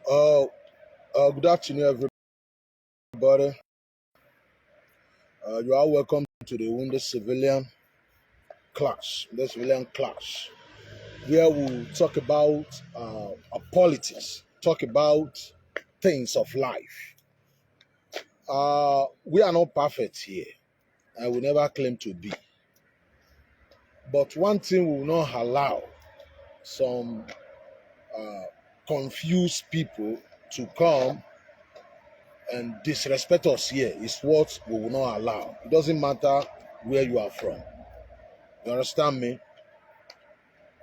Uh, Good afternoon, everybody. You are welcome to the Wounded Civilian class, the civilian class, where we'll talk about politics, talk about things of life. We are not perfect here, and we never claim to be. But one thing we will not allow some uh, confused people to come and disrespect us here is what we will not allow. It doesn't matter where you are from. You understand me?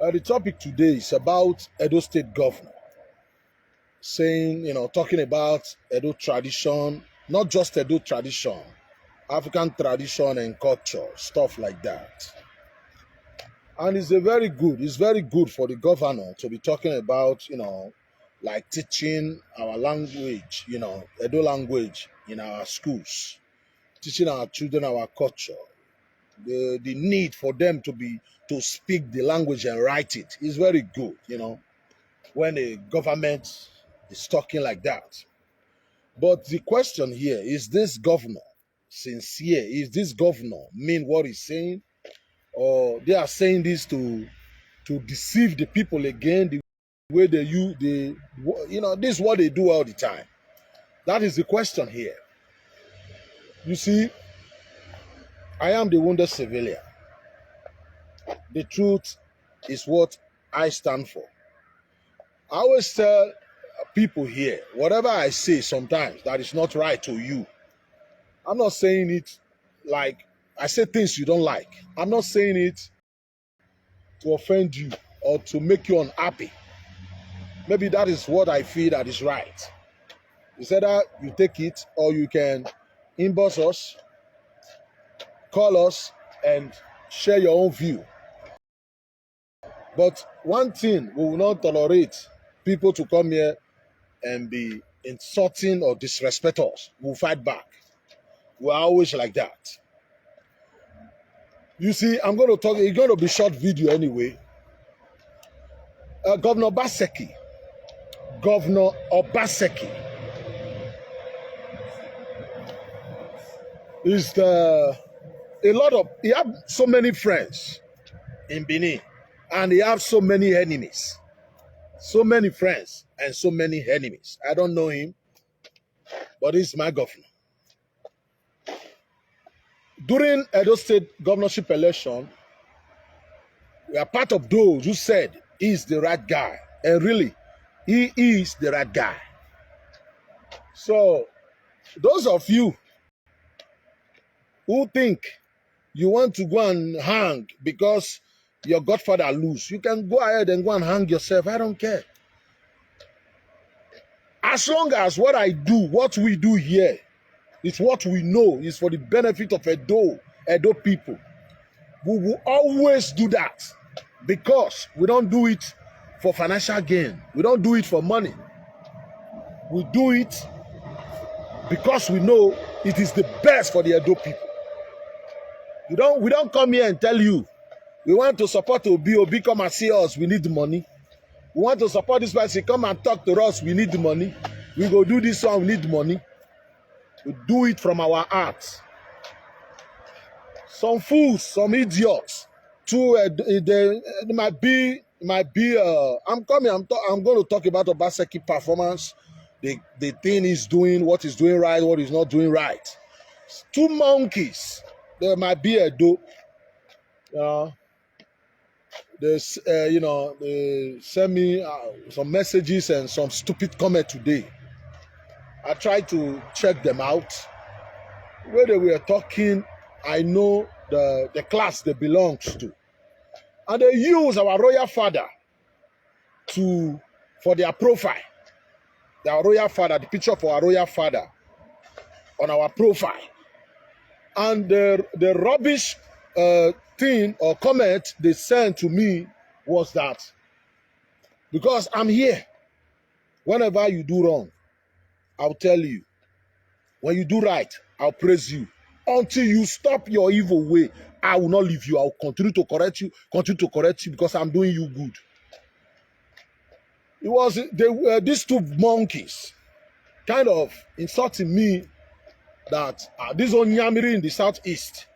The topic today is about Edo State Governor saying, talking about Edo tradition, not just Edo tradition, African tradition and culture, stuff like that. And it's very good for the governor to be talking about, like teaching our language, Edo language in our schools, teaching our children our culture, the need for them to speak the language and write it is very good, when a government is talking like that. But the question here is this governor sincere? Is this governor mean what he's saying? Or they are saying this to deceive the people again, the way they use this is what they do all the time. That is the question here. You see, I am the wounded civilian. The truth is what I stand for. I always tell people here, whatever I say sometimes that is not right to you, I'm not saying it like I say things you don't like. I'm not saying it to offend you or to make you unhappy. Maybe that is what I feel that is right. It's either you take it or you can inbox us, call us, and share your own view. But one thing we will not tolerate people to come here and be insulting or disrespect us. We'll fight back. We're always like that. You see, I'm going to talk, it's going to be short video anyway. Governor Obaseki is he have so many friends in Benin and he have so many enemies. So many friends and so many enemies. I don't know him, but he's my governor. During Edo State governorship election, we are part of those who said he's the right guy. And really, he is the right guy. So, those of you who think you want to go and hang because your godfather lose, you can go ahead and go and hang yourself. I don't care. As long as what we do here is what we know is for the benefit of Edo people, we will always do that because we don't do it for financial gain. We don't do it for money. We do it because we know it is the best for the Edo people. We don't come here and tell you we want to support Obi, come and see us, we need the money. We want to support this person, come and talk to us, we need the money. We go do this one, we need the money. We do it from our hearts. Some fools, some idiots, they might be. I'm going to talk about obaseki performance. The thing he's doing, what he's doing right, what he's not doing right. Two monkeys. There might be a dope. They send me some messages and some stupid comment today. I tried to check them out. Where they were talking, I know the class they belong to. And they use our royal father for their profile. Their royal father, the picture for our royal father on our profile. And the rubbish thing or comment they sent to me was that because I'm here, whenever you do wrong, I'll tell you. When you do right, I'll praise you. Until you stop your evil way, I will not leave you. I'll continue to correct you because I'm doing you good. It was these two monkeys kind of insulting me that this Onyamiri in the southeast,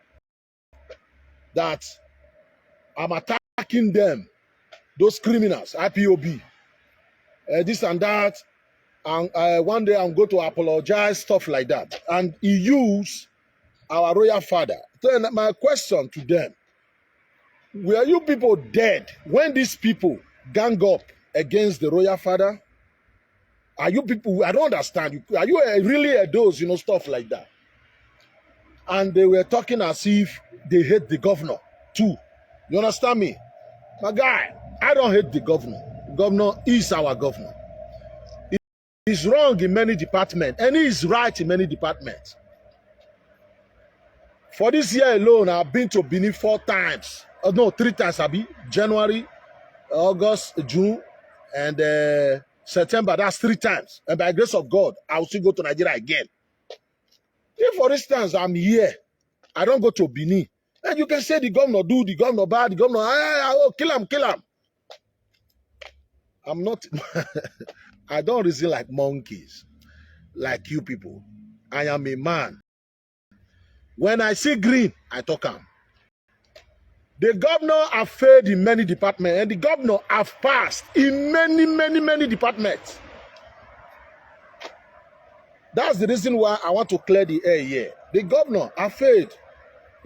that I'm attacking them, those criminals, IPOB, this and that, and one day I'm going to apologize, stuff like that. And he used our royal father. Then my question to them, were you people dead when these people gang up against the royal father? Are you people, I don't understand. Are you really those, stuff like that? And they were talking as if they hate the governor too. You understand me? My guy, I don't hate the governor. Governor is our governor. He's wrong in many departments, and he is right in many departments. For this year alone, I've been to Benin 4 times. Oh, no, 3 times, Abi. January, August, June, and September. That's 3 times. And by the grace of God, I will still go to Nigeria again. If, for instance, I'm here, I don't go to Benin, and you can say the governor do, the governor bad, the governor, oh, kill him, kill him. I'm not, I don't reason like monkeys, like you people. I am a man. When I see green, I talk am. The governor have failed in many departments, and the governor have passed in many departments. That's the reason why I want to clear the air here. The governor have failed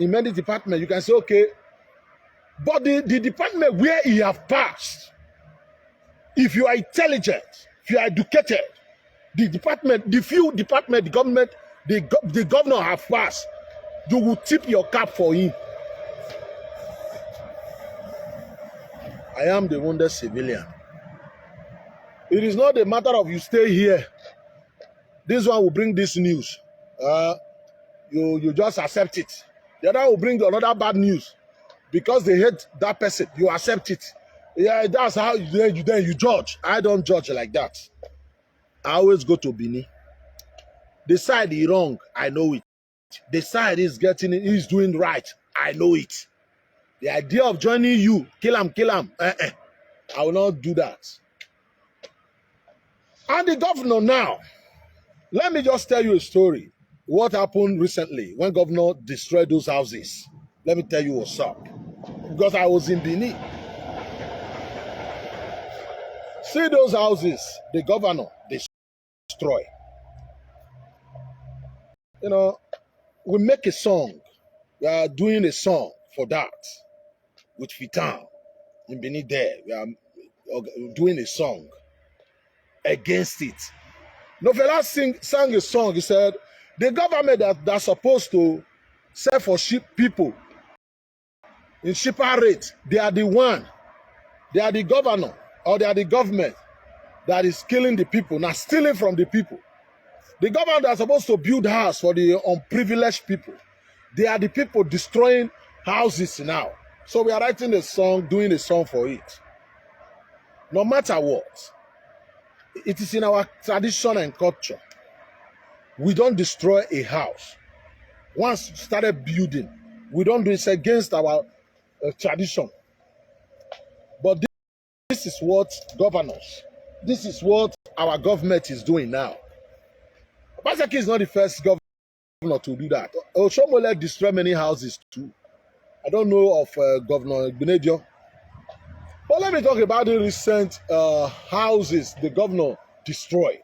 in many departments. You can say, okay, but the department where he have passed, if you are intelligent, if you are educated, the department, the few department, the government, the governor have passed, you will tip your cap for him. I am the wounded civilian. It is not a matter of you stay here. This one will bring this news. You just accept it. The other will bring another bad news. Because they hate that person, you accept it. Yeah, that's how you judge. I don't judge like that. I always go to Benin. The side is wrong, I know it. The side is doing right, I know it. The idea of joining you, kill him, I will not do that. And the governor now, let me just tell you a story. What happened recently when governor destroyed those houses? Let me tell you what's up. Because I was in Benin. See those houses, the governor destroyed. We make a song. We are doing a song for that with Fitan in Benin there. We are doing a song against it. Novella sang a song. He said, the government that's supposed to sell for people in cheaper rate, they are the one. They are the governor or they are the government that is killing the people, now stealing from the people. The government that's supposed to build house for the unprivileged people, they are the people destroying houses now. So we are writing a song, doing a song for it. No matter what, it is in our tradition and culture. We don't destroy a house. Once we started building, we don't do it. It's against our tradition. But this is what governors, this is what our government is doing now. Obaseki is not the first governor to do that. Oshomole destroyed many houses too. I don't know of Governor Benedio. But let me talk about the recent houses the governor destroyed.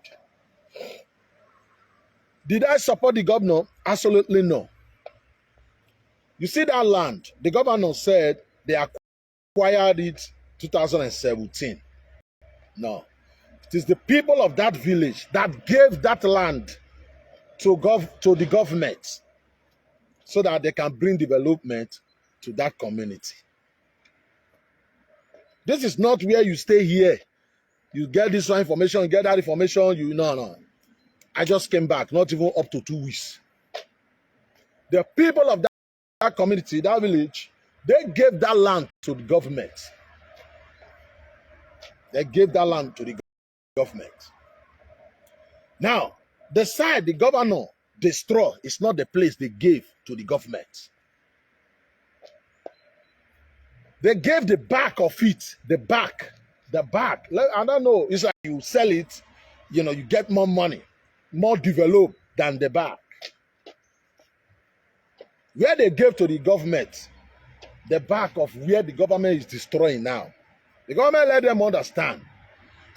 Did I support the governor? Absolutely no. You see that land, the governor said they acquired it 2017. No. It is the people of that village that gave that land to the government so that they can bring development to that community. This is not where you stay here. You get this information, you get that information, no. I just came back, not even up to 2 weeks. The people of that community, that village, they gave that land to the government. They gave that land to the government. Now, the side the governor destroyed is not the place they gave to the government. They gave the back of it, the back. The back, I don't know. It's like you sell it, you know, you get more money, more developed than the back. Where they gave to the government, the back of where the government is destroying now. The government let them understand.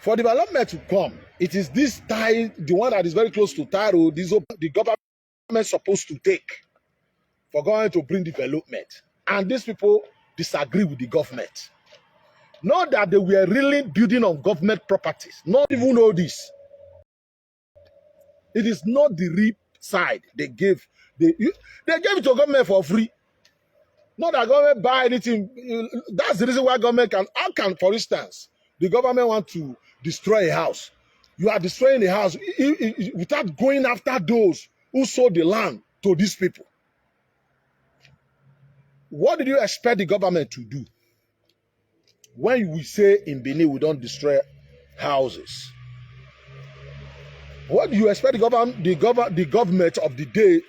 For development to come, it is this tie, the one that is very close to Taro, the government is supposed to take for government to bring development. And these people disagree with the government. Not that they were really building on government properties. Not even know this. It is not the real side they gave. They gave it to government for free. Not that government buy anything. That's the reason why government can. How can, for instance, the government want to destroy a house? You are destroying the house without going after those who sold the land to these people. What did you expect the government to do? When we say in Benin we don't destroy houses, what do you expect the government of the day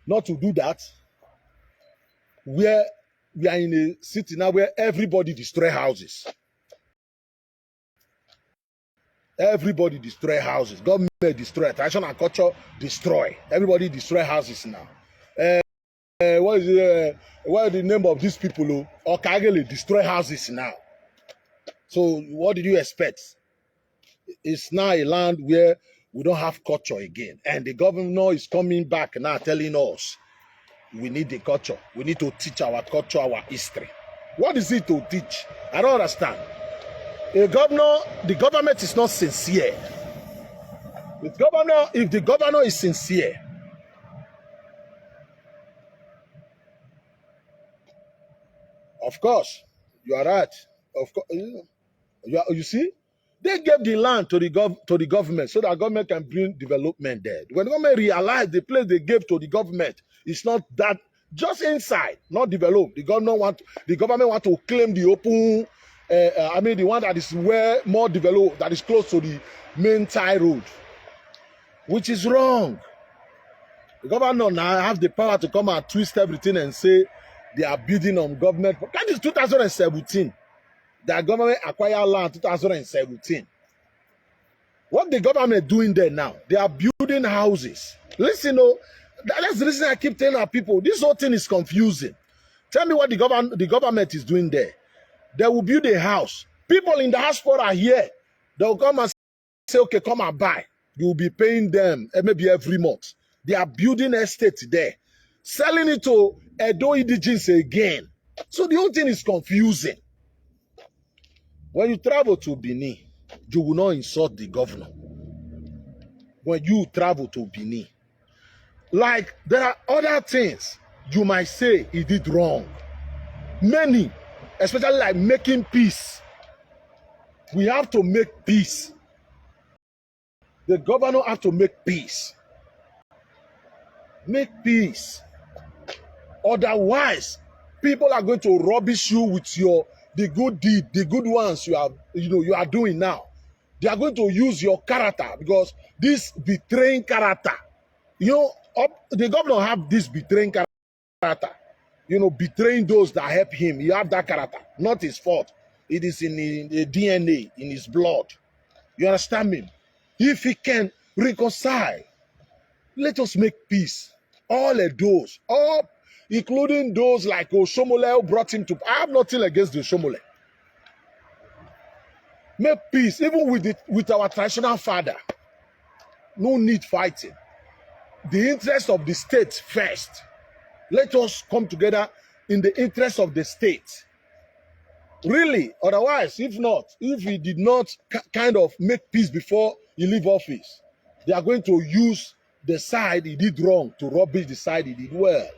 not to do that? Where we are in a city now where everybody destroy houses. Everybody destroy houses. Government destroy. Tradition and culture destroy. Everybody destroy houses now. What is the name of these people? Okagele destroy houses now. So what did you expect? It's now a land where we don't have culture again. And the governor is coming back now telling us we need the culture. We need to teach our culture, our history. What is it to teach? I don't understand. The government is not sincere. If the governor is sincere, of course, you are right. Of course, you see, they gave the land to the government so that government can bring development there. When the government realized the place they gave to the government is not that just inside, not developed. The government want to claim the open. The one that is where more developed, that is close to the main tie road, which is wrong. The government now have the power to come and twist everything and say they are building on government. That is 2017. The government acquired land 2017. What the government doing there now? They are building houses. Listen, that's the reason I keep telling our people, this whole thing is confusing. Tell me what the government is doing there. They will build a house. People in the diaspora are here. They will come and say, okay, come and buy. You will be paying them maybe every month. They are building estate there, selling it to Edo indigenes again. So the whole thing is confusing. When you travel to Benin, you will not insult the governor. When you travel to Benin, like there are other things you might say he did wrong. Many, especially like making peace. We have to make peace. The governor has to make peace. Make peace. Otherwise, people are going to rubbish you with the good deed, the good ones you are doing now. They are going to use your character because this betraying character, the governor have this betraying character. Betraying those that help him. He have that character, not his fault. It is in the DNA, in his blood. You understand me? If he can reconcile, let us make peace. All of those, including those like Oshomole who brought him to. I have nothing against the Oshomole. Make peace, even with our traditional father. No need fighting. The interest of the state first. Let us come together in the interest of the state. Really, otherwise, if he did not kind of make peace before he leave office, they are going to use the side he did wrong to rubbish the side he did well.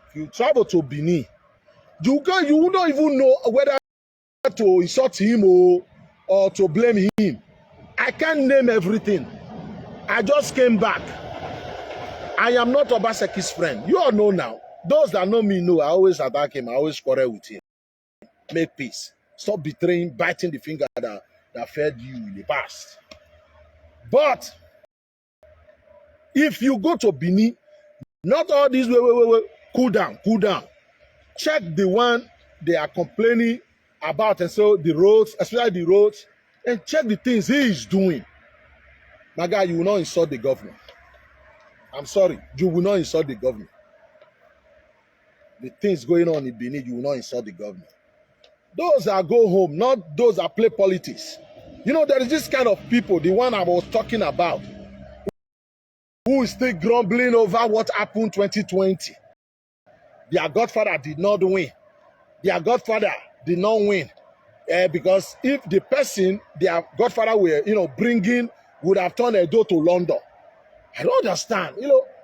If you travel to Benin, you don't even know whether to insult him or to blame him. I can't name everything. I just came back. I am not Obaseki's friend. You all know now. Those that know me know I always attack him. I always quarrel with him. Make peace. Stop betraying, biting the finger that fed you in the past. But if you go to Benin, not all these cool down. Check the one they are complaining about and so the roads, especially the roads, and check the things he is doing. My guy, you will not insult the government. I'm sorry, you will not insult the government. The things going on in Benin, you will not insult the government. Those that go home, not those that play politics. You know, there is this kind of people, the one I was talking about, who is still grumbling over what happened 2020. Their godfather did not win. Their godfather did not win. Because if the person their godfather were, bringing would have turned Edo to London. I don't understand.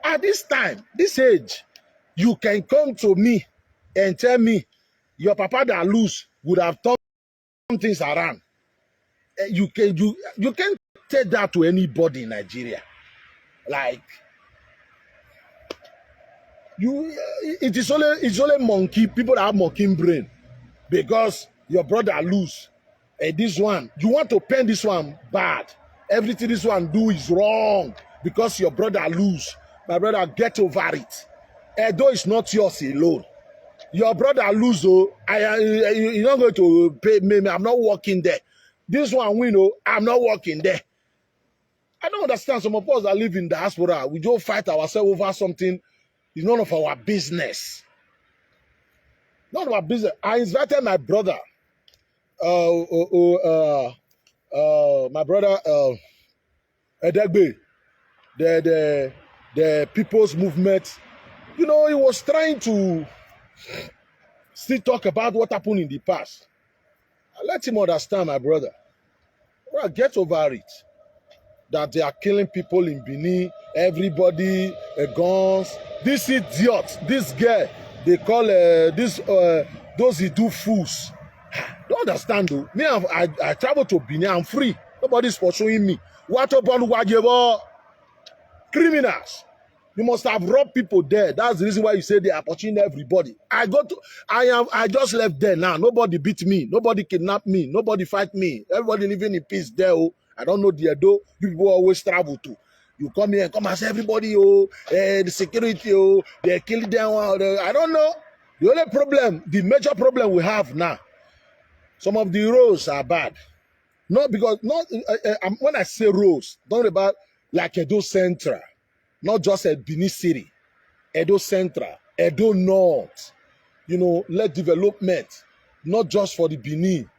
At this time, this age, you can come to me and tell me your papa that lose would have turned things around. You can't tell that to anybody in Nigeria. Like, it's only monkey, people that have monkey brain. Because your brother lose. This one, you want to pen this one bad. Everything this one do is wrong because your brother lose. My brother, get over it. Edo is not yours alone. Your brother lose, you're not going to pay me. I'm not working there. This one win, I'm not working there. I don't understand. Some of us that live in diaspora, we just fight ourselves over something. It's none of our business. None of our business. I invited my brother. My brother Edegbe, the People's Movement. He was trying to still talk about what happened in the past. I let him understand, my brother. Well, get over it. That they are killing people in Benin, everybody, guns. This idiot, this guy, they call those who do fools. Don't understand though. Me, I travel to Benin, I'm free. Nobody's pursuing me. What about criminals? You must have robbed people there. That's the reason why you say they are pursuing everybody. I just left there now. Nobody beat me. Nobody kidnapped me. Nobody fight me. Everybody living in peace there. Oh. I don't know the Edo. You people always travel to. You come here and come and say everybody, the security, they're killing them. I don't know. The only problem, the major problem we have now, some of the roads are bad. Not because, when I say roads, don't worry about like Edo Central, not just at Benin City, Edo Central, Edo North. Let development, not just for the Benin.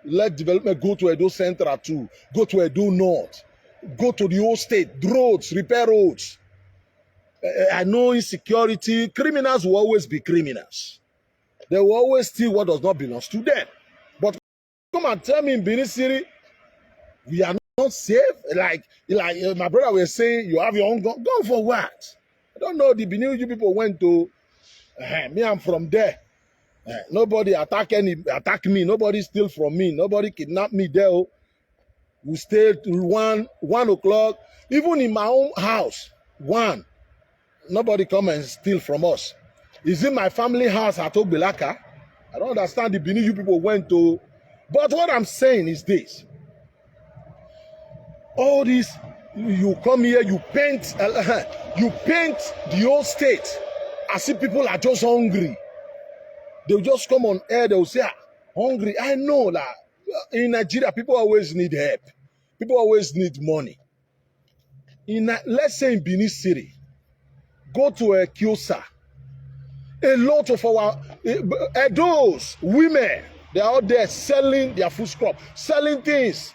Let development go to Edo Central too. Go to Edo North. Go to the whole state. Roads, repair roads. I know insecurity. Criminals will always be criminals. They will always steal what does not belong to them. But come and tell me in Benin City, we are not safe. Like my brother was saying, you have your own gun. Gun for what? I don't know. The Benin you people went to. Me, I'm from there. Nobody attack me. Nobody steal from me. Nobody kidnap me there. We stay till 1 o'clock. Even in my own house, 1. Nobody come and steal from us. Is it my family house at Obilaka? I don't understand the Benin you people went to. But what I'm saying is this. All this, you come here, you paint the whole state as if people are just hungry. They'll just come on air, they'll say, hungry. I know that in Nigeria, people always need help. People always need money. Let's say in Benin City, go to a Kiosa. A lot of our those women, they are out there selling their food crop, selling things.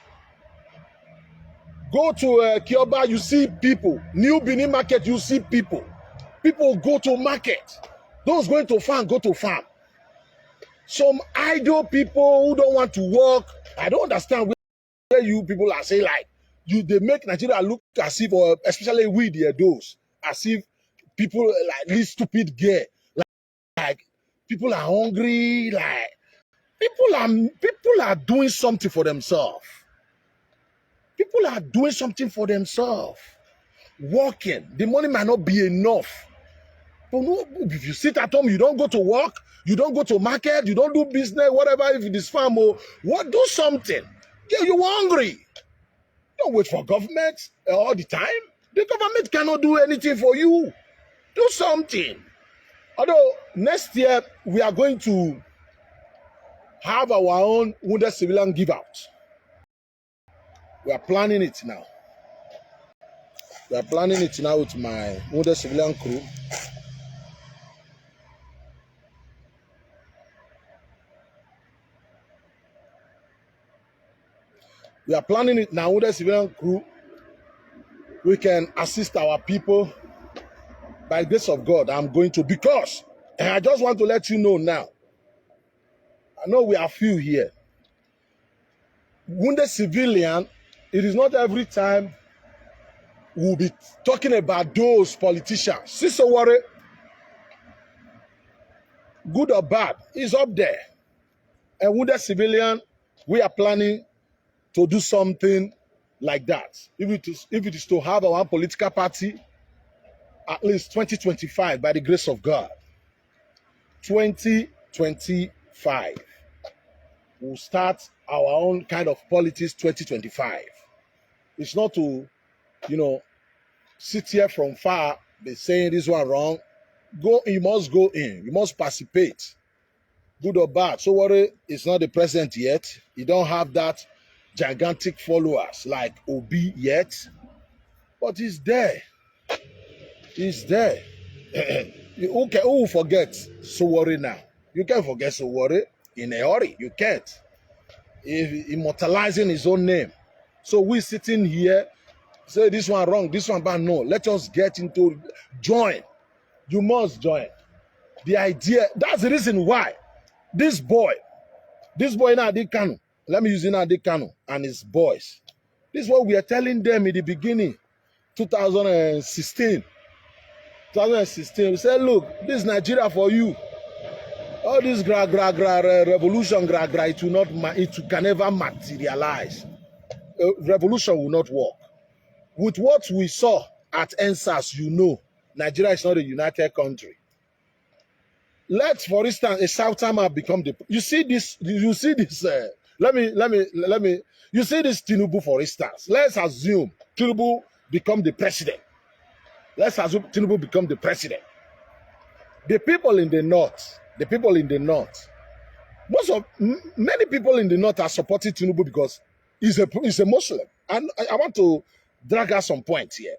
Go to Kioba, you see people. New Benin market, you see people. People go to market. Those going to farm, go to farm. Some idle people who don't want to work, I don't understand where you people are saying like, they make Nigeria look as if, or especially we the Edos, as if people like this stupid gear, like people are hungry, like people are doing something for themselves. People are doing something for themselves. Working, the money might not be enough. But no, if you sit at home, you don't go to work, you don't go to market, you don't do business, whatever, if it is farm or what, do something. Yeah, you're hungry. Don't wait for government all the time. The government cannot do anything for you. Do something. Although next year we are going to have our own wounded civilian give out. We are planning it now. We are planning it now with my wounded civilian crew. We are planning it now with the civilian crew. We can assist our people by the grace of God. I'm going to, because, and I just want to let you know now. I know we are few here. Wounded civilian, it is not every time we'll be talking about those politicians. Sister Worry, good or bad, is up there. And wounded civilian, we are planning to do something like that. If it is to have our political party, at least 2025, by the grace of God. 2025. We'll start our own kind of politics 2025. It's not to, sit here from far, be saying this one wrong. You must go in. You must participate. Good or bad. So Worry is not the president yet. He don't have that gigantic followers like Obi yet. But he's there. He's there. Who will forget Sowore now? You can't forget Sowore in a hurry. You can't. If immortalizing his own name. So we sitting here, say this one wrong, this one bad. No, let us get into join. You must join. The idea, that's the reason why this boy Nnamdi Kanu, let me use Nnamdi Kanu and his boys. This is what we are telling them in the beginning, 2016. We said, look, this is Nigeria for you. All this revolution, it can never materialize. Revolution will not work. With what we saw at NSAS, Nigeria is not a united country. Let, for instance, a Southerner become the. You see this. You see this. Let me. You see this Tinubu, for instance. Let's assume Tinubu become the president. Let's assume Tinubu become the president. The people in the north, many people in the north are supporting Tinubu because he's a Muslim. And I want to drag out some points here.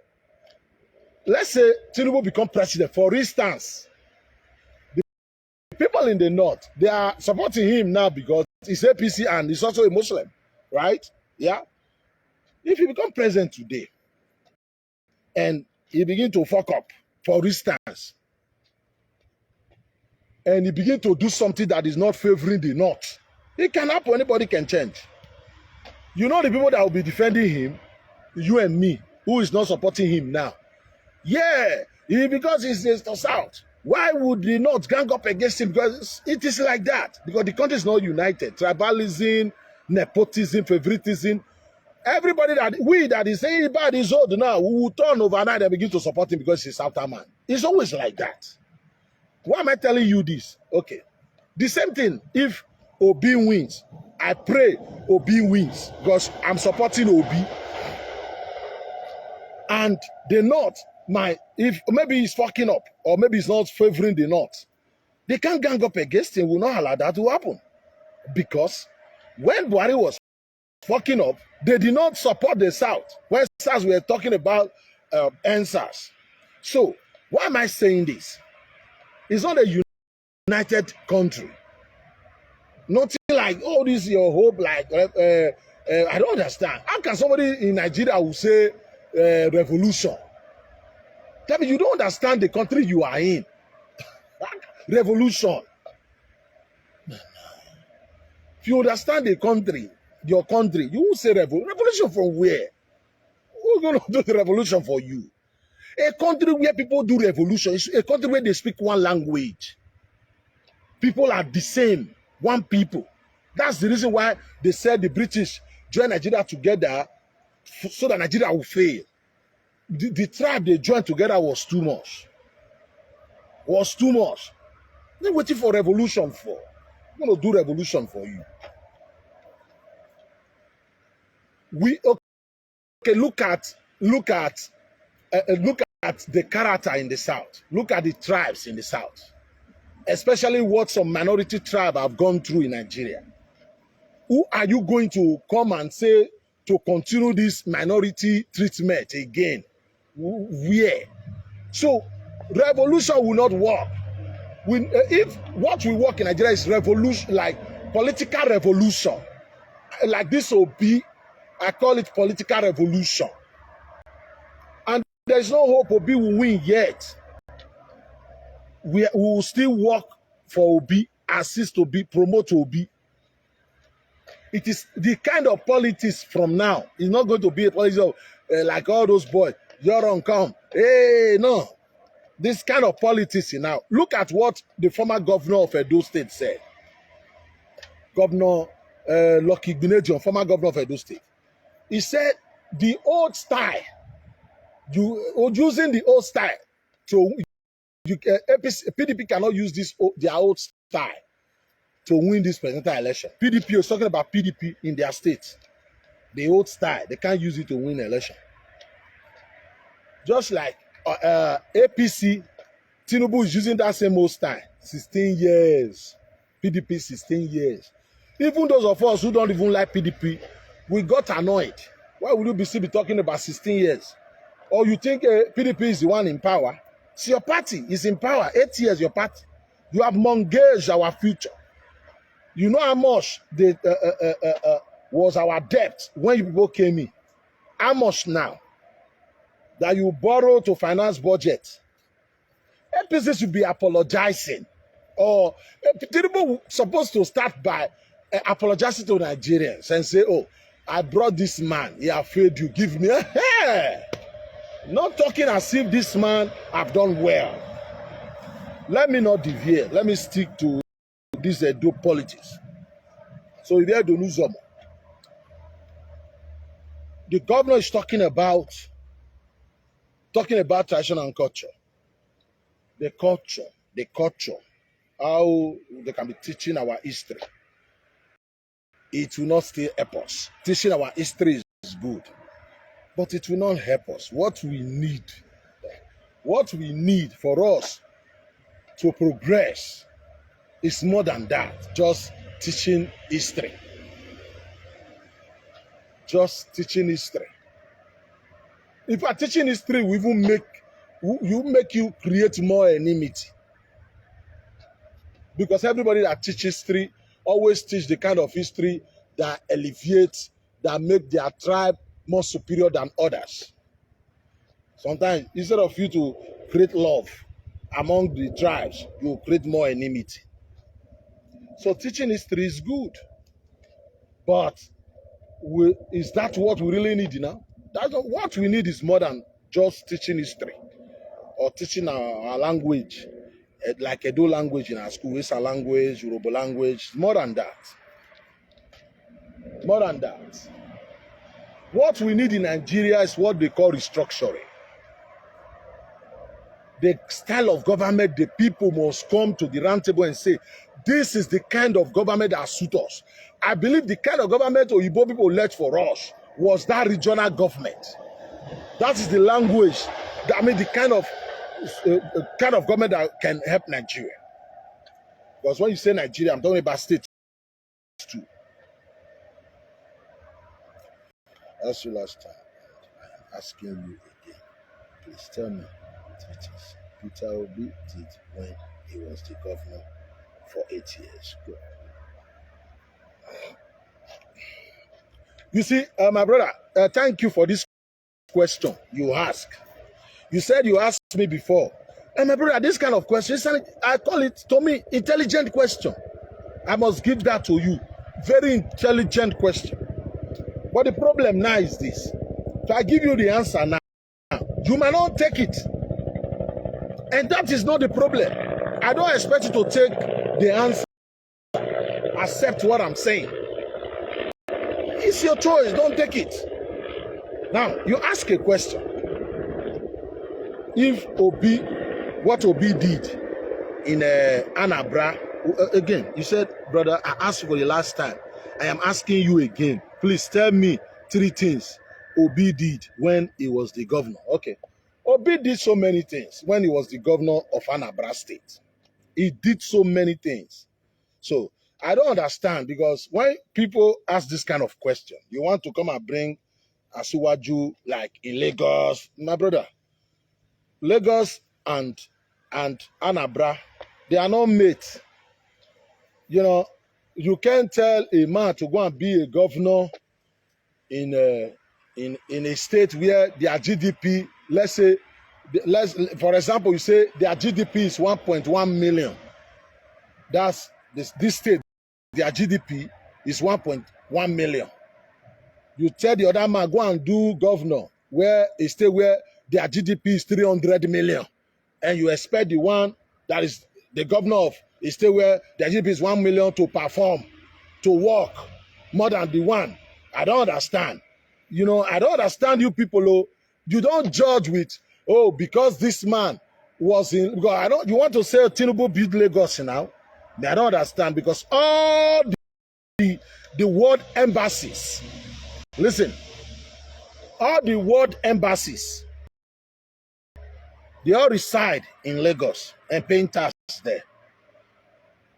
Let's say Tinubu become president, for instance. The people in the north, they are supporting him now because he's APC and he's also a Muslim, right? Yeah. If he become president today and he begin to fuck up, for instance, and he begin to do something that is not favoring the north, it can happen. Anybody can change. You know the people that will be defending him, you and me, who is not supporting him now. Yeah, because he's the south. Why would the north gang up against him? Because it is like that. Because the country is not united. Tribalism, nepotism, favoritism. Everybody that is saying bad is old now, we will turn overnight and begin to support him because he's a Southern man. It's always like that. Why am I telling you this? Okay. The same thing, if Obi wins, I pray Obi wins because I'm supporting Obi. And the North, if maybe he's fucking up or maybe he's not favoring the North, they can't gang up against him. Will not allow that to happen. Because when Buhari was fucking up, they did not support the South. When SARS were talking about NSAS. So, why am I saying this? It's not a united country. Nothing like, oh, this is your hope, like, I don't understand. How can somebody in Nigeria will say revolution? Tell me, you don't understand the country you are in. Revolution. If you understand the country, your country, you will say revolution from where? Who's going to do the revolution for you? A country where people do revolution is a country where they speak one language. People are the same, one people. That's the reason why they said the British joined Nigeria together so that Nigeria will fail. The tribe they joined together was too much. They're waiting for revolution for. I'm going to do revolution for you. Look at the character in the South. Look at the tribes in the South. especially what some minority tribe have gone through in Nigeria. Who are you going to come and say to continue this minority treatment again? Where? So revolution will not work. If what will work in Nigeria is revolution, like political revolution, like this will be, I call it political revolution. And there's no hope Obi will win yet. We will still work for Obi, assist Obi, promote Obi. It is the kind of politics from now. It's not going to be a politics of like all those boys. You're on come. Hey, no. This kind of politics now. Look at what the former governor of Edo State said. Governor Lucky Gbinejon, former governor of Edo State. He said the old style, using the old style, so PDP cannot use their old style to win this presidential election. PDP is talking about PDP in their state. The old style, they can't use it to win election. Just like APC, Tinubu is using that same old style. 16 years. PDP 16 years. Even those of us who don't even like PDP, we got annoyed. Why would you still be talking about 16 years? Or you think PDP is the one in power? See, your party is in power. 8 years, your party. You have mortgaged our future. You know how much was our debt when you people came in? How much now that you borrow to finance budget? APC should be apologizing. Or people supposed to start by apologizing to Nigerians and say, oh, I brought this man. He has failed you. Give me a hair. Not talking as if this man have done well. Let me not deviate. Let me stick to this dope politics. So if you don't lose them, the governor is talking about tradition and culture. The culture, how they can be teaching our history. It will not still help us. Teaching our history is good, but it will not help us. What we need for us to progress is more than that. Just teaching history. Just teaching history. If I'm teaching history, we even make you create more enmity. Because everybody that teaches history always teach the kind of history that elevates, that make their tribe more superior than others. Sometimes, instead of you to create love among the tribes, you create more enmity. So teaching history is good. But is that what we really need now? That's not, what we need is more than just teaching history or teaching our language, like Edo language in our school, Isa language, Yoruba language. More than that. More than that. What we need in Nigeria is what they call restructuring. The style of government, the people must come to the round table and say, this is the kind of government that suits us. I believe the kind of government Oyibo people led for us was that regional government. That is the language, the kind of government that can help Nigeria. Because when you say Nigeria, I'm talking about states too. That's the last time. I'm asking you again. Please tell me 3 things Peter Obi did when he was the governor for 8 years. Go. You see, my brother, thank you for this question you ask. You said you asked me before. And my brother, this kind of question, I call it, to me, intelligent question. I must give that to you. Very intelligent question. But the problem now is this. So I give you the answer now. You might not take it. And that is not the problem. I don't expect you to take the answer. Accept what I'm saying. It's your choice. Don't take it. Now, you ask a question. If what Obi did in Anambra, again, you said, brother, I asked for the last time. I am asking you again. Please tell me 3 things Obi did when he was the governor. Okay. Obi did so many things when he was the governor of Anambra State. He did so many things. So I don't understand, because when people ask this kind of question, you want to come and bring Asiwaju like in Lagos. My brother, Lagos and Anambra, they are not mates. You know, you can't tell a man to go and be a governor in a state where their GDP, let's say, for example, you say their GDP is 1.1 million. That's this state, their GDP is 1.1 million. You tell the other man, go and do governor where a state where their GDP is 300 million. And you expect the one that is the governor of a state where their GDP is 1 million to perform, to work more than the one. I don't understand. You know, I don't understand you people. Oh, you don't judge with, oh, because this man was in, because I don't, you want to say Tinubu built Lagos now? I don't understand, because all the world embassies, listen, all the world embassies, they all reside in Lagos and paying tax there.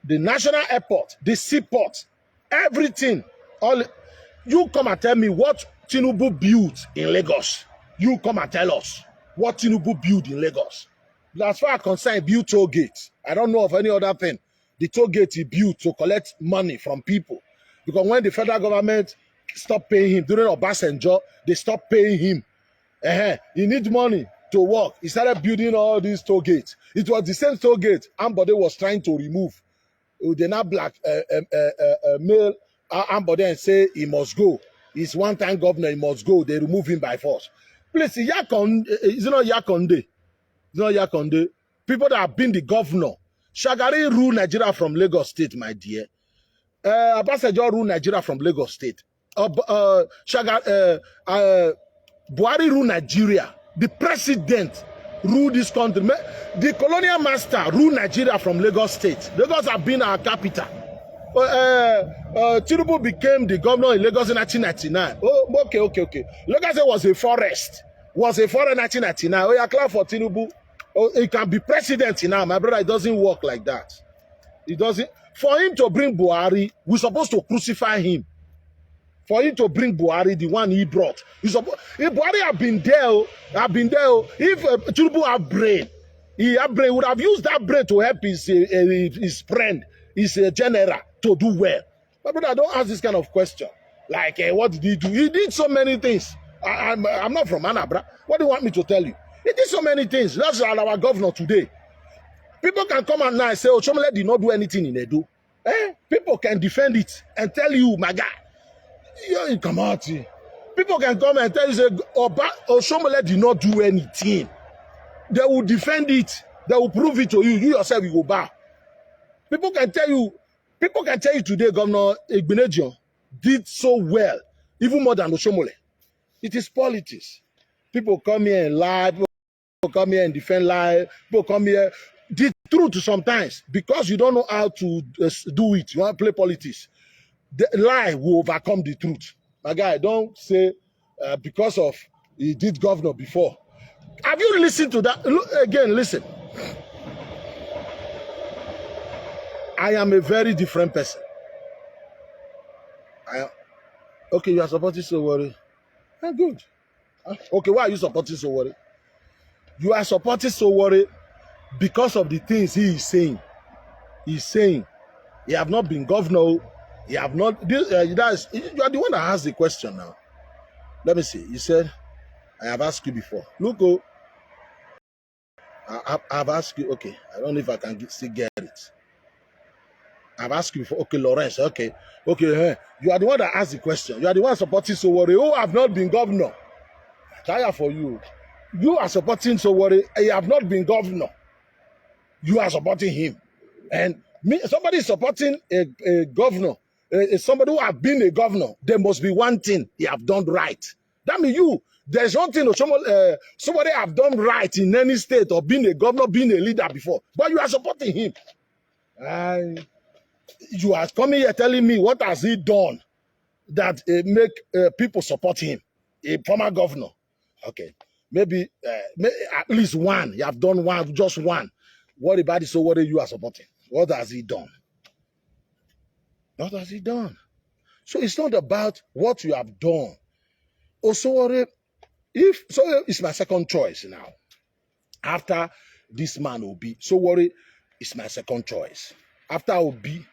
The national airport, the seaport, everything. All you come and tell me what Tinubu built in Lagos. You come and tell us what Tinubu built in Lagos. As far as concerned, built toll gate. I don't know of any other thing. The toll gate he built to collect money from people. Because when the federal government stopped paying him during Obasanjo, they stopped paying him. He needs money to work. He started building all these toll gates. It was the same toll gate Ambode was trying to remove. They now black male Ambode and say he must go. He's one-time governor, he must go. They remove him by force. Please, it's not Yakonde. It's not Yakonde. People that have been the governor. Shagari ruled Nigeria from Lagos State, my dear. Obasanjo ruled Nigeria from Lagos State. Buhari ruled Nigeria. The president ruled this country. The colonial master ruled Nigeria from Lagos State. Lagos has been our capital. Tinubu became the governor in Lagos in 1999. Oh, okay. Lagos was a forest. Was a forest in 1999. Oh, yeah, clap for Tinubu. Oh, he can be president now. My brother, it doesn't work like that. It doesn't. For him to bring Buhari, we're supposed to crucify him. For him to bring Buhari, the one he brought. If Buhari had been there, if Tinubu had brain, he would have used that brain to help his friend, his general, to do well. But brother, don't ask this kind of question. Like, what did he do? He did so many things. I'm not from Anambra. What do you want me to tell you? He did so many things. That's our governor today. People can come and now and say, oh, Chomele did not do anything in Edo. People can defend it and tell you, my guy, you come out here. People can come and tell you, say, Oshomole did not do anything. They will defend it. They will prove it to you. You yourself, you go back. People can tell you today, Governor Igbeneghu did so well, even more than Oshomole. It is politics. People come here and lie. People come here and defend lie. People come here. The truth sometimes, because you don't know how to do it, you want to play politics. The lie will overcome the truth. My guy, don't say because of he did governor before. Have you listened to that? Look, again, listen. I am a very different person. Okay, you are supporting Sowore. Good. Okay, why are you supporting Sowore? You are supporting Sowore because of the things he is saying. He's saying he have not been governor. You have not. You are the one that asked the question now. Let me see. You said, I have asked you before. Look, I have asked you. Okay, I don't know if I can still get it. I've asked you before. Okay, Lawrence. Okay. You are the one that asked the question. You are the one supporting Sowore, who have not been governor. Tire for you. You are supporting Sowore. He have not been governor. You are supporting him, and somebody is supporting a governor. Somebody who have been a governor, there must be one thing he have done right. That means there's one thing somebody have done right in any state or being a governor, being a leader before, but you are supporting him. You are coming here telling me what has he done that make people support him, a former governor. Okay, maybe at least one. You have done one, just one. What about the Sowore you are supporting? What has he done? What has he done? So it's not about what you have done. Oh, Sowore, if Sowore is my second choice now, after this man Obi, Sowore is my second choice. After Obi,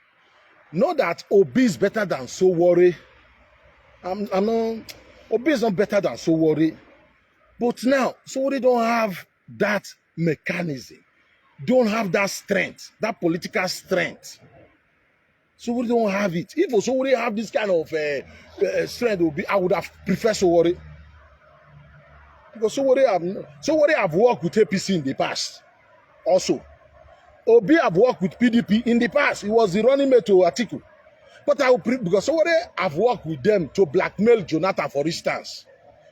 not that Obi is better than Sowore. I'm not. Obi is not better than Sowore, but now Sowore don't have that mechanism, don't have that strength, that political strength. Sowore don't have it. If Sowore have this kind of strength, I would have preferred Sowore. Because Sowore have worked with APC in the past. Also, Obi have worked with PDP in the past. He was the running mate to Atiku. But I would because Sowore have worked with them to blackmail Jonathan, for instance.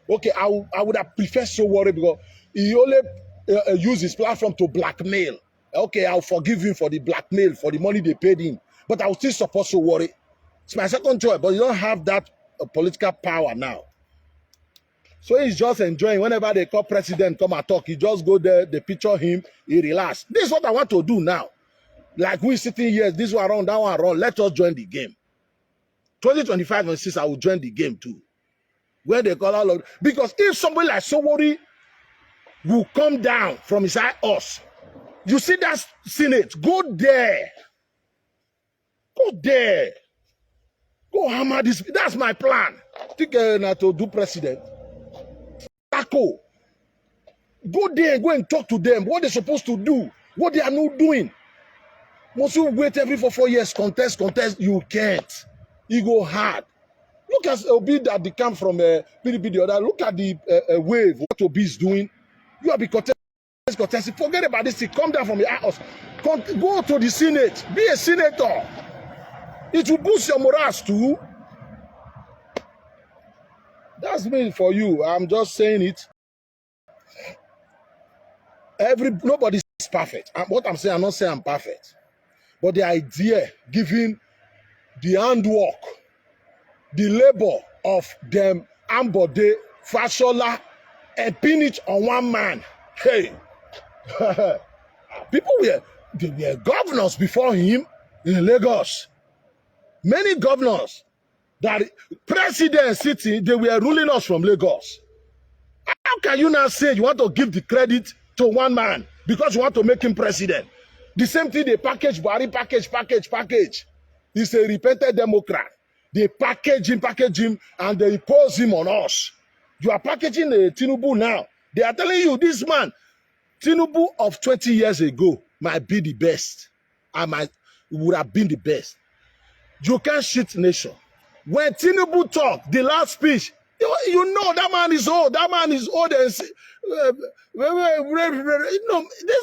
Okay, I would have preferred Sowore because he only used his platform to blackmail. Okay, I'll forgive him for the blackmail, for the money they paid him. But I will still support Sowore. It's my second choice, but you don't have that political power now. So he's just enjoying. Whenever they call president come and talk, he just go there, they picture him, he relax. This is what I want to do now. Like we sitting here, this one around, that one around. Let us join the game. 2025 and 6, I will join the game too. Where they call all of, because if somebody like Sowore will come down from inside us, you see that Senate, go there. Go there. Go hammer this. That's my plan. Think to do president. Go there and go and talk to them. What they're supposed to do. What they are not doing. Must you wait every 4 years, contest? You can't. You go hard. Look at Obi that they come from PDP the other. Look at the wave. What Obi is doing. You have been contesting. Forget about this thing. Come down from the house. Go to the Senate. Be a senator. It will boost your morale too. That's me for you. I'm just saying it. Nobody is perfect. What I'm saying, I'm not saying I'm perfect. But the idea, giving the handwork, the labor of them, Ambode, Fashola, and pin it on one man. Hey, they were governors before him in Lagos. Many governors that president sitting, they were ruling us from Lagos. How can you now say you want to give the credit to one man because you want to make him president? The same thing they package Buhari, package. He's a repentant Democrat. They package him, and they impose him on us. You are packaging the Tinubu now. They are telling you this man, Tinubu of 20 years ago might be the best. Would have been the best. You can't shit nation. When Tinubu talk, the last speech, you know that man is old. That man is old and this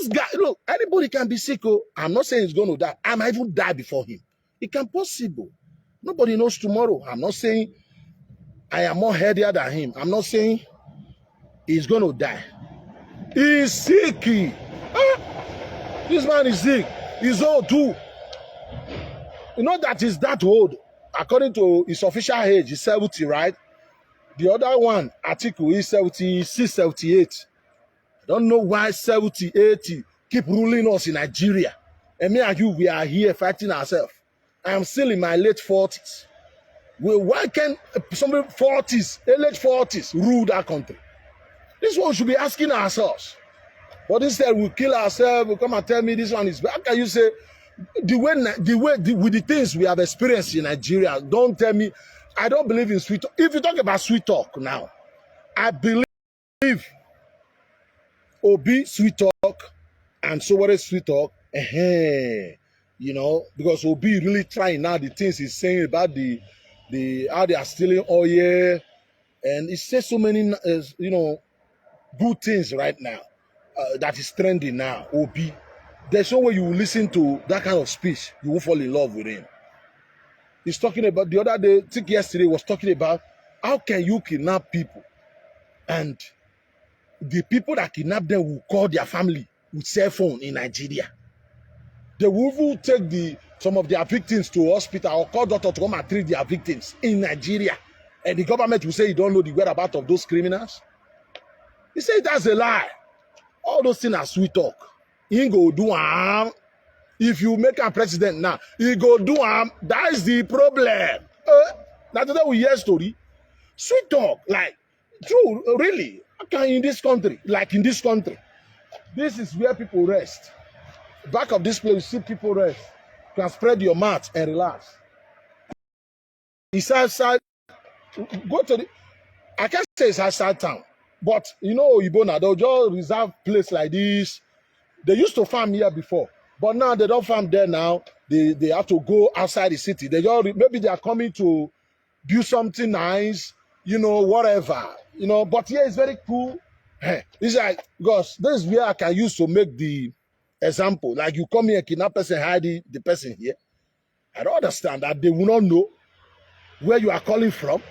guy, look, anybody can be sick. I'm not saying he's going to die. I might even die before him. It can possible. Nobody knows tomorrow. I'm not saying I am more healthier than him. I'm not saying he's going to die. He's sick. This man is sick. He's old too. You know that he's that old. According to his official age, he's 70, right? The other one, Atiku, is 76, 78. I don't know why 70, 80 keep ruling us in Nigeria. And me and you, we are here fighting ourselves. I am still in my late 40s. Why can't somebody 40s, late 40s, rule that country? This is what we should be asking ourselves. But instead, we kill ourselves, we come and tell me this one is bad. How can you say, with the things we have experienced in Nigeria, don't tell me, I don't believe in sweet talk. If you talk about sweet talk now, I believe Obi sweet talk and Sowore sweet talk, you know, because Obi really trying now the things he's saying about the how they are stealing oil, and he says so many, you know, good things right now that is trending now. Obi, there's no way you will listen to that kind of speech, you will fall in love with him. He's talking about, the other day, I think yesterday, was talking about how can you kidnap people and the people that kidnap them will call their family with cell phone in Nigeria. They will even take some of their victims to hospital or call doctor to come and treat their victims in Nigeria. And the government will say you don't know the whereabouts of those criminals. He said that's a lie. All those things are sweet talk. he go do am. If you make a president now, he go do am. That is the problem. That's the we hear story. Sweet talk, like true, really. Okay, in this country, like in this country, this is where people rest. Back of this place, you see people rest. You can spread your mat and relax. It's outside. Go to the. I can't say it's outside town, but you know, Ibona, they'll just reserve place like this. They used to farm here before, but now they don't farm there now. They have to go outside the city. They just maybe they are coming to build something nice, you know, whatever, you know. But here it's very cool. It's like, because this is where I can use to make the example. Like you come here, kidnap person, hide the person here. I don't understand that they will not know where you are calling from,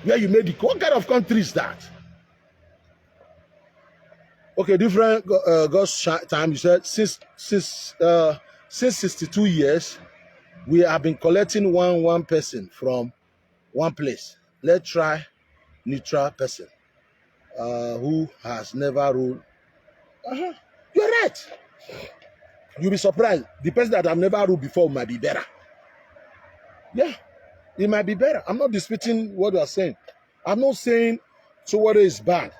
where you made it. What kind of country is that? Okay, different God's time. You said since 62 years, we have been collecting one person from one place. Let's try neutral person who has never ruled. You're right. You'll be surprised. The person that I've never ruled before might be better. Yeah, it might be better. I'm not disputing what you are saying. I'm not saying Sowore is bad.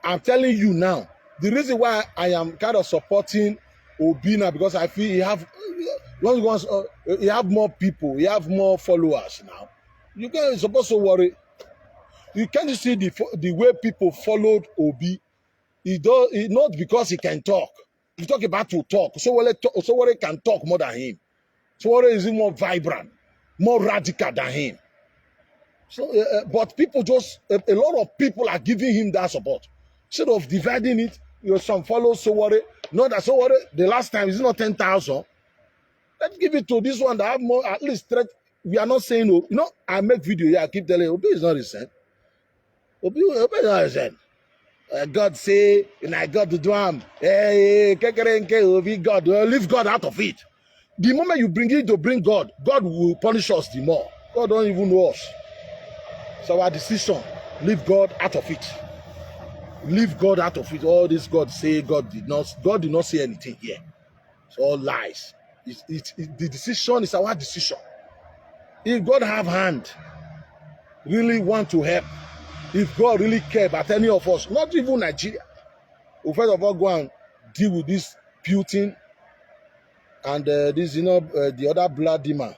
I'm telling you now, the reason why I am kind of supporting Obina, because I feel he have more people, he have more followers now. You can't supposed to worry. You can't see the way people followed Obi. It not because he can talk. If you talk about to talk, Sowore can talk more than him. Sowore is more vibrant, more radical than him. So, but people just a lot of people are giving him that support. Instead of dividing it, some follow Sowore. Not that Sowore, the last time is not 10,000. Let's give it to this one that have more, at least. We are not saying, you know, I make video here, I keep telling you, Obi is not recent. Obi is not recent. God say, and I got to do him. Hey, God, leave God out of it. The moment you bring it to bring God, God will punish us the more. God don't even know us. So our decision, leave God out of it. Leave God out of it. All this God say, God did not say anything here. It's all lies. The decision is our decision. If God have hand, really want to help, if God really care about any of us, not even Nigeria, we'll first of all go and deal with this Putin and this, you know, the other Vladimir,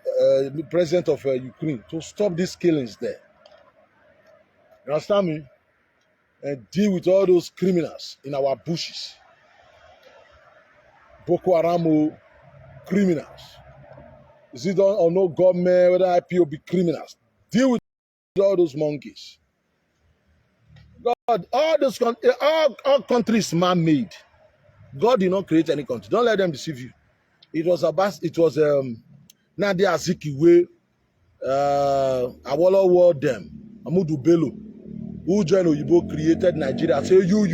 the president of Ukraine, to stop these killings there. You understand me? And deal with all those criminals in our bushes. Boko Haram criminals. Is it or no government, whether IPOB criminals? Deal with all those monkeys. God, all countries man-made. God did not create any country. Don't let them deceive you. It was Nadia Azikiwe, Awolowo them, Amudu Bello, who joined Oyibo, created Nigeria. Say you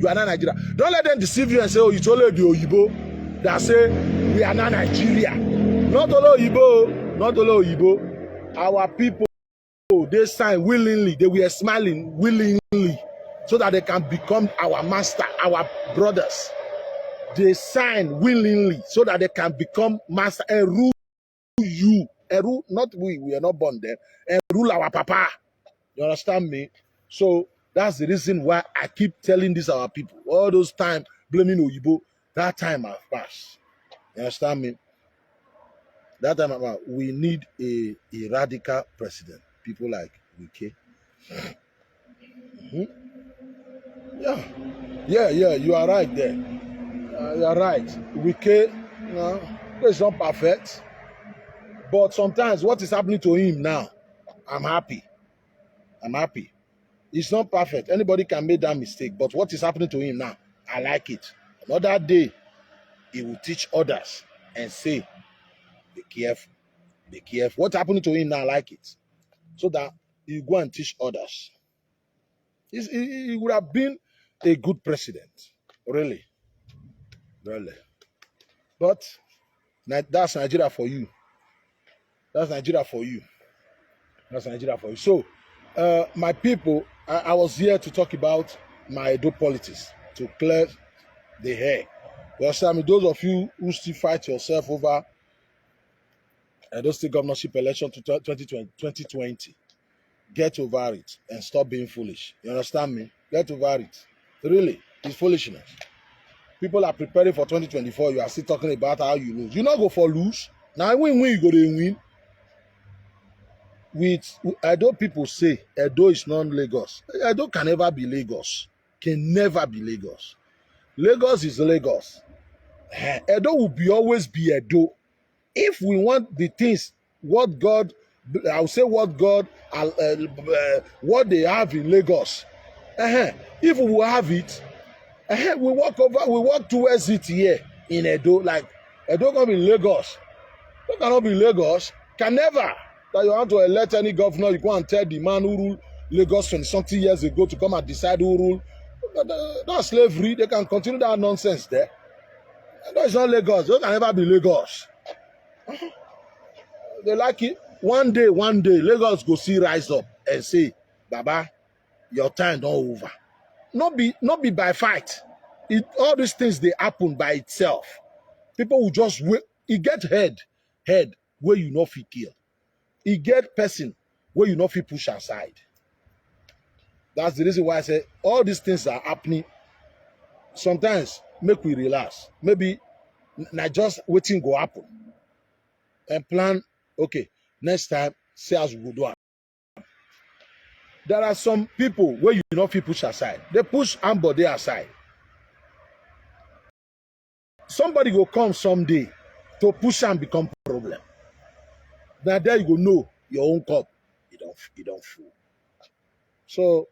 are not Nigeria. Don't let them deceive you and say, oh, it's only the Oyibo that say we are not Nigeria. Not only Oyibo, not only Oyibo. Our people, they signed willingly. They were smiling willingly so that they can become our master, our brothers. They sign willingly so that they can become master and rule you. And rule, not we are not born there. And rule our papa. You understand me? So that's the reason why I keep telling this our people. All those time blaming Oyibo, that time has passed. You understand me? That time we need a radical president. People like Wike. Yeah, you are right there. You are right. Wike, is not perfect. But sometimes what is happening to him now, I'm happy. It's not perfect. Anybody can make that mistake. But what is happening to him now, I like it. Another day, he will teach others and say, be careful. Be careful. What's happening to him now, I like it. So that he go and teach others. He would have been a good president. Really. But that's Nigeria for you. So, my people, I was here to talk about my Edo politics, to clear The hair. You understand me? Those of you who still fight yourself over those state governorship election to 2020, get over it and stop being foolish. You understand me? Get over it. Really, it's foolishness. People are preparing for 2024. You are still talking about how you lose. You not go for lose. Now win you go to win. With Edo people say Edo is not Lagos. Edo can never be Lagos. Can never be Lagos. Lagos is Lagos. Edo will always be Edo. If we want the things, what God, I will say what God, what they have in Lagos. If we will have it, we walk towards it here in Edo. Like Edo can be Lagos. Edo cannot be Lagos. Can never. That you want to elect any governor, you go and tell the man who ruled Lagos 20-something years ago to come and decide who rule. That's slavery. They can continue that nonsense there. That is not Lagos. They can never be Lagos. They like it. One day, Lagos go see rise up and say, Baba, your time don't over. Not be by fight. All these things, they happen by itself. People will just wait. It get head where you not fit kill. It get person where you not fit push aside. That's the reason why I say all these things are happening. Sometimes make we relax. Maybe not just waiting go happen. And plan, okay, next time, say as we go do it. There are some people where you not fit push aside. They push somebody aside. Somebody will come someday to push and become problem. Now there you go know your own cup. You don't fool. So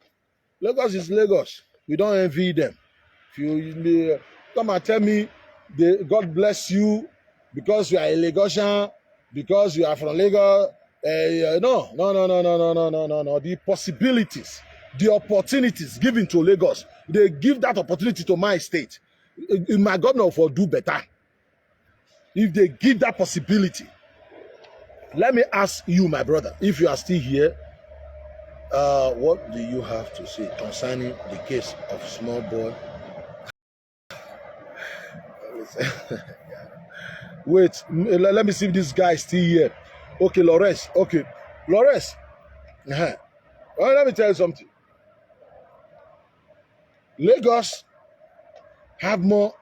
Lagos is Lagos. We don't envy them. If you come and tell me, God bless you because you are a Lagosian, because you are from Lagos. No. The possibilities, the opportunities given to Lagos, they give that opportunity to my state. My governor for do better. If they give that possibility, let me ask you, my brother, if you are still here, what do you have to say concerning the case of small boy? Wait, let me see if this guy is still here. Okay, Lawrence. Okay, Lawrence. Well, let me tell you something. Lagos have more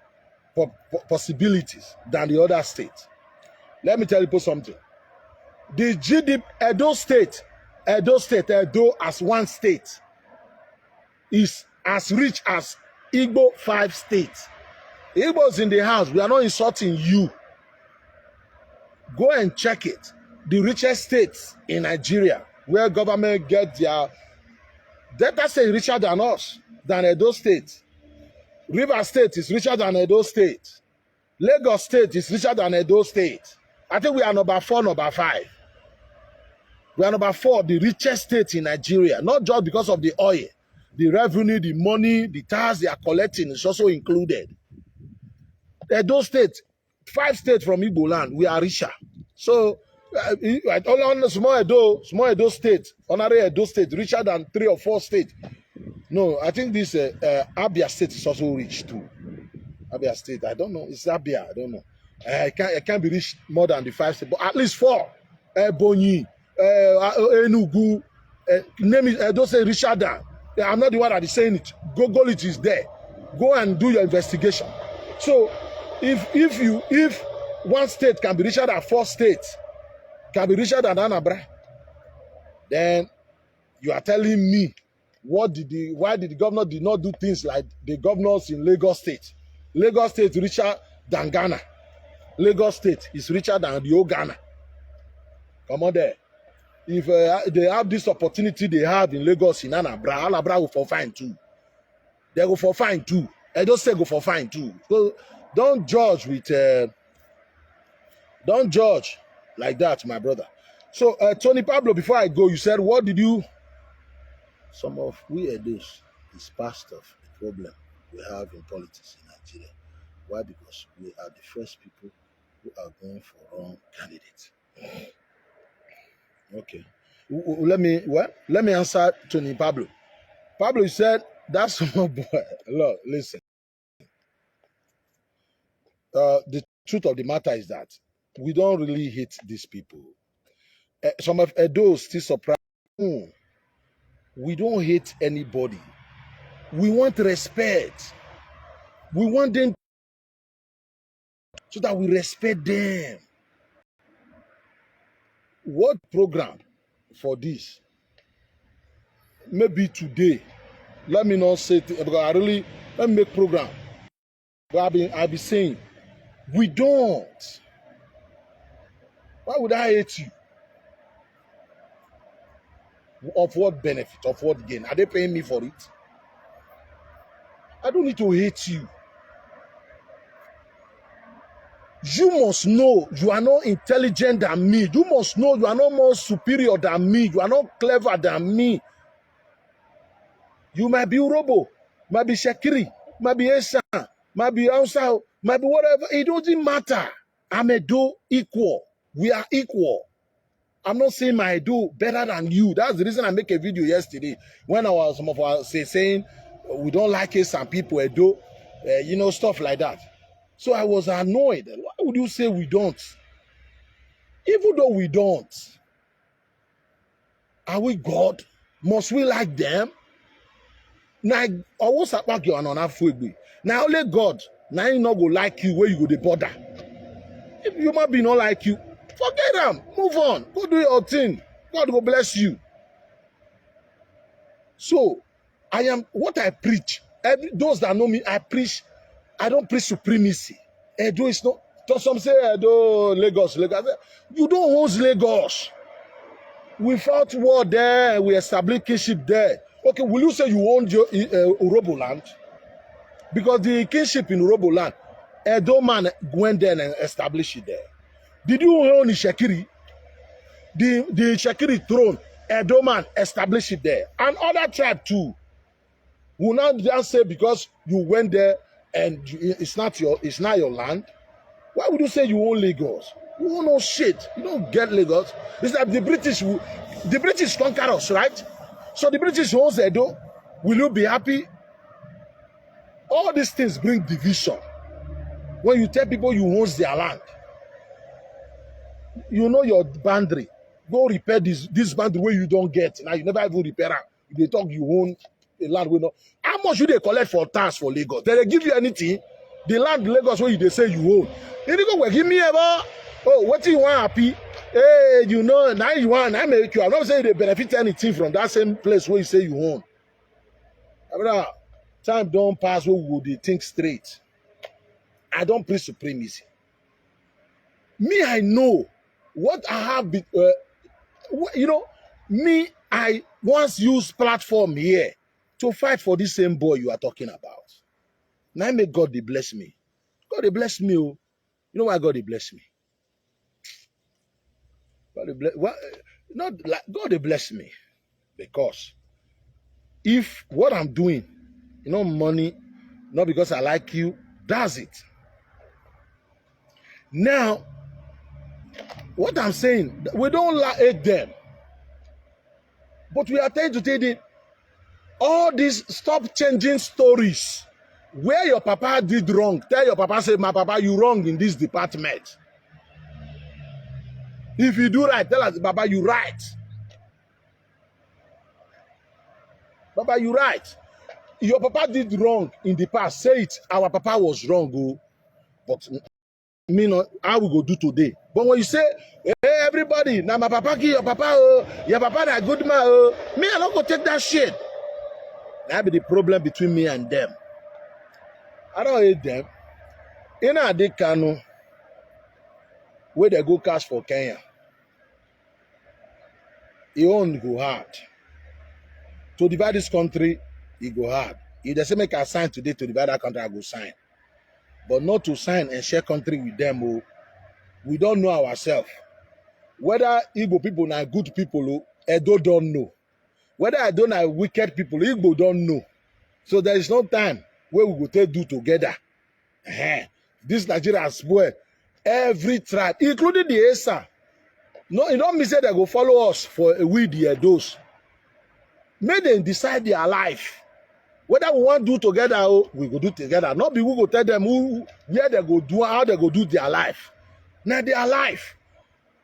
possibilities than the other states. Let me tell you something. The GDP, Edo as one state is as rich as Igbo 5 states. Igbo's in the house. We are not insulting you. Go and check it. The richest states in Nigeria, where government get their data say richer than us, than Edo State. River State is richer than Edo State. Lagos State is richer than Edo State. I think we are number 4, number 5. We are number 4, the richest state in Nigeria, not just because of the oil. The revenue, the money, the tax they are collecting is also included. Edo State, 5 states from Igbo land, we are richer. So, on small Edo State, honorary Edo State, richer than 3 or 4 states. No, I think this Abia State is also rich too. Abia State, I don't know. It's Abia, I don't know. I can't be rich more than the 5 states, but at least 4. Ebonyi, Enugu, name it, don't say Richard. I'm not the one that is saying it. Google it is there. Go and do your investigation. So, if one state can be richer than 4 states, can be richer than Anambra, then you are telling me why did the governor did not do things like the governors in Lagos State? Lagos State richer than Ghana. Lagos State is richer than the old Ghana. Come on there. If they have this opportunity they have in Lagos in Anambra will for fine too. They go for fine too. I don't say go for fine too. So don't judge like that, my brother. So Tony Pablo, before I go, you said what did you? Some of we are those is part of the problem we have in politics in Nigeria. Why? Because we are the first people who are going for wrong candidates. Okay. Let me answer Tony Pablo. Pablo said, that's small boy. Look, listen. the truth of the matter is that we don't really hate these people. Some of those still surprised. We don't hate anybody. We want respect. We want them so that we respect them. What program for this? Maybe today. Let me not say because let me make program. But I'll be saying, we don't. Why would I hate you? Of what benefit? Of what gain? Are they paying me for it? I don't need to hate you. You must know you are not intelligent than me. You must know you are not more superior than me. You are not clever than me. You might be Urobo, might be Shakiri, might be Esa, might be Hausa, might be whatever. It doesn't matter. I'm a do equal. We are equal. I'm not saying my do better than you. That's the reason I make a video yesterday when some of us saying we don't like it. Some people do, stuff like that. So I was annoyed. Why would you say we don't? Even though we don't, are we God? Must we like them? Now, always about you on now only God. Now you not go like you where you go the border. If human being not like you, forget them. Move on. Go do your thing. God will bless you. So, I am what I preach. Those that know me, I preach. I don't preach supremacy. Edo is not. Some say Edo, Lagos. You don't own Lagos. We fought war there. We established kinship there. Okay, will you say you own your Urobo land? Because the kinship in Urobo land, Edo man went there and established it there. Did you own the Shakiri? The Shakiri throne, Edo man established it there. And other tribe too. Will not just say because you went there and it's not your land. Why would you say you own Lagos? You own no shit. You don't get Lagos. It's like the British conquer us, right? So the British owns Edo. Will you be happy? All these things bring division. When you tell people you own their land, you know your boundary. Go repair this boundary where you don't get. Now you never even repair it. They talk you own a land. How much should they collect for tax for Lagos? They give you anything? The land Lagos where they say you own. They go, well, give me ever. Oh, what do you want happy? Hey, now you want, I make you. I'm not saying they benefit anything from that same place where you say you own. Time don't pass where we go, they think straight. I don't preach supremacy. Me, I know what I have been, me, I once used platform here to fight for this same boy you are talking about. Now may God they bless me. God they bless me. Oh. You know why God they bless me? God they bless, not like God they bless me. Because if what I'm doing, money, not because I like you, does it. Now, what I'm saying, we don't hate them. But we are trying to tell them, all these stop changing stories. Where your papa did wrong, tell your papa, say, my papa, you wrong in this department. If you do right, tell us, Baba, you right. Baba, you right. Your papa did wrong in the past. Say it, our papa was wrong. Oh. But how we go do today? But when you say, hey, everybody, now my papa give your papa, your papa that good man, me, I don't go take that shit. That be the problem between me and them. I don't hate them. In a Kano, where they go cash for Kenya, it won't go hard. To divide this country, it go hard. If they say make a sign today to divide that country, I go sign. But not to sign and share country with them. Oh, we don't know ourselves. Whether Igbo people are good people, Edo don't know. Whether I don't are wicked people, Igbo don't know. So there is no time where we go take do together. This Nigeria spoil every tribe, including the Esa. No, it don't mean say they go follow us for a weed year dose. May them decide their life. Whether we want do together, oh, we go do together. Not be we go tell them who where they go do, how they go do their life. Now their life.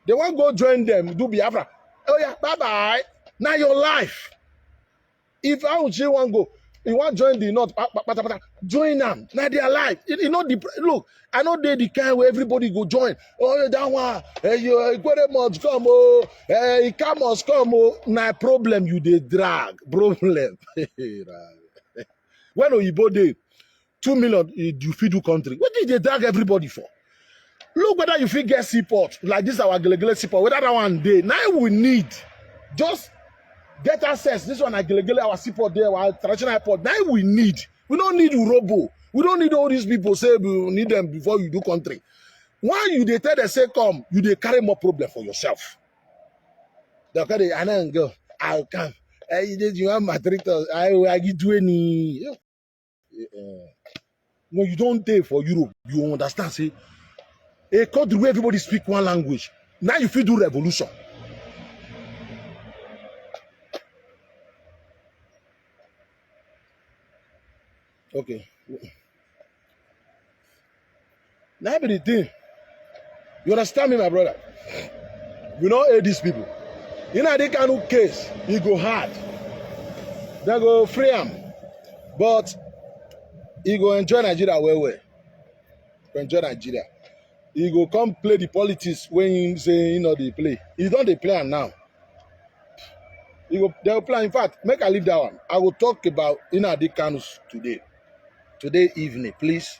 They want go join them, do Biafra. Oh yeah, bye-bye. Now your life. If I would say one go, you want join the North, join them. Now their life. You know, look, I know they the kind where everybody go join. Oh, that one, you must come, oh, he must come, oh. Now problem you they drag. Problem. When Oyibo dey 2 million, you feed do country. What did they drag everybody for? Look whether you fit get seaport like this our Gelegele seaport. Whether that one day now we need just get access. This one at Gelegele our seaport there, our traditional airport. Now we need. We don't need Urobo. We don't need all these people say we need them before you do country. Why you they tell them say come, you they carry more problem for yourself. They carry I don't go. I'll come. You have my director. I do any. When you don't take for Europe, you understand. Say a country where everybody speak one language. Now you feel do revolution. Okay. Now be the thing. You understand me, my brother? We don't hate these people. You know they kind of case, he go hard. They go free him. But he go enjoy Nigeria well. Enjoy Nigeria. He go come play the politics when he say they play. He don't they play now. He go they will play. In fact, make I leave that one. I will talk about Nnamdi Kanu today. Today evening, please.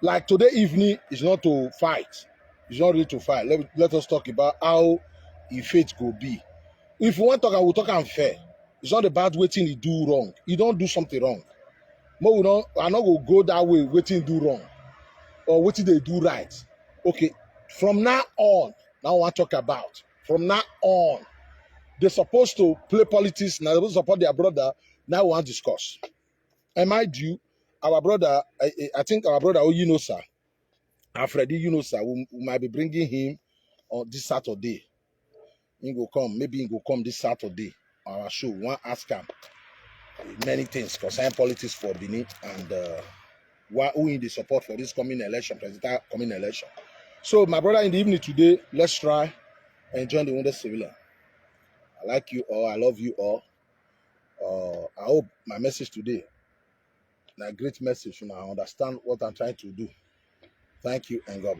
Like today evening is not to fight. It's not really to fight. Let us talk about how his fate go be. If we want to talk, I will talk unfair. It's not about waiting he do wrong. He don't do something wrong. But we don't. I not go that way. Waiting do wrong, or waiting they do right. Okay. From now on, now I want to talk about. From now on, they're supposed to play politics. Now they're supposed to support their brother. Now we want to discuss. Am I due? Our brother, I think our brother, sir, Alfredi, sir, we might be bringing him on this Saturday. He will come. Maybe he will come this Saturday. Our show. We want to ask him many things concerning politics for Benin and who in the support for this coming election, presidential coming election. So, my brother, in the evening today, let's try and join the wounded civilian. I like you all. I love you all. I hope my message today, a great message, I understand what I'm trying to do. Thank you and God bless.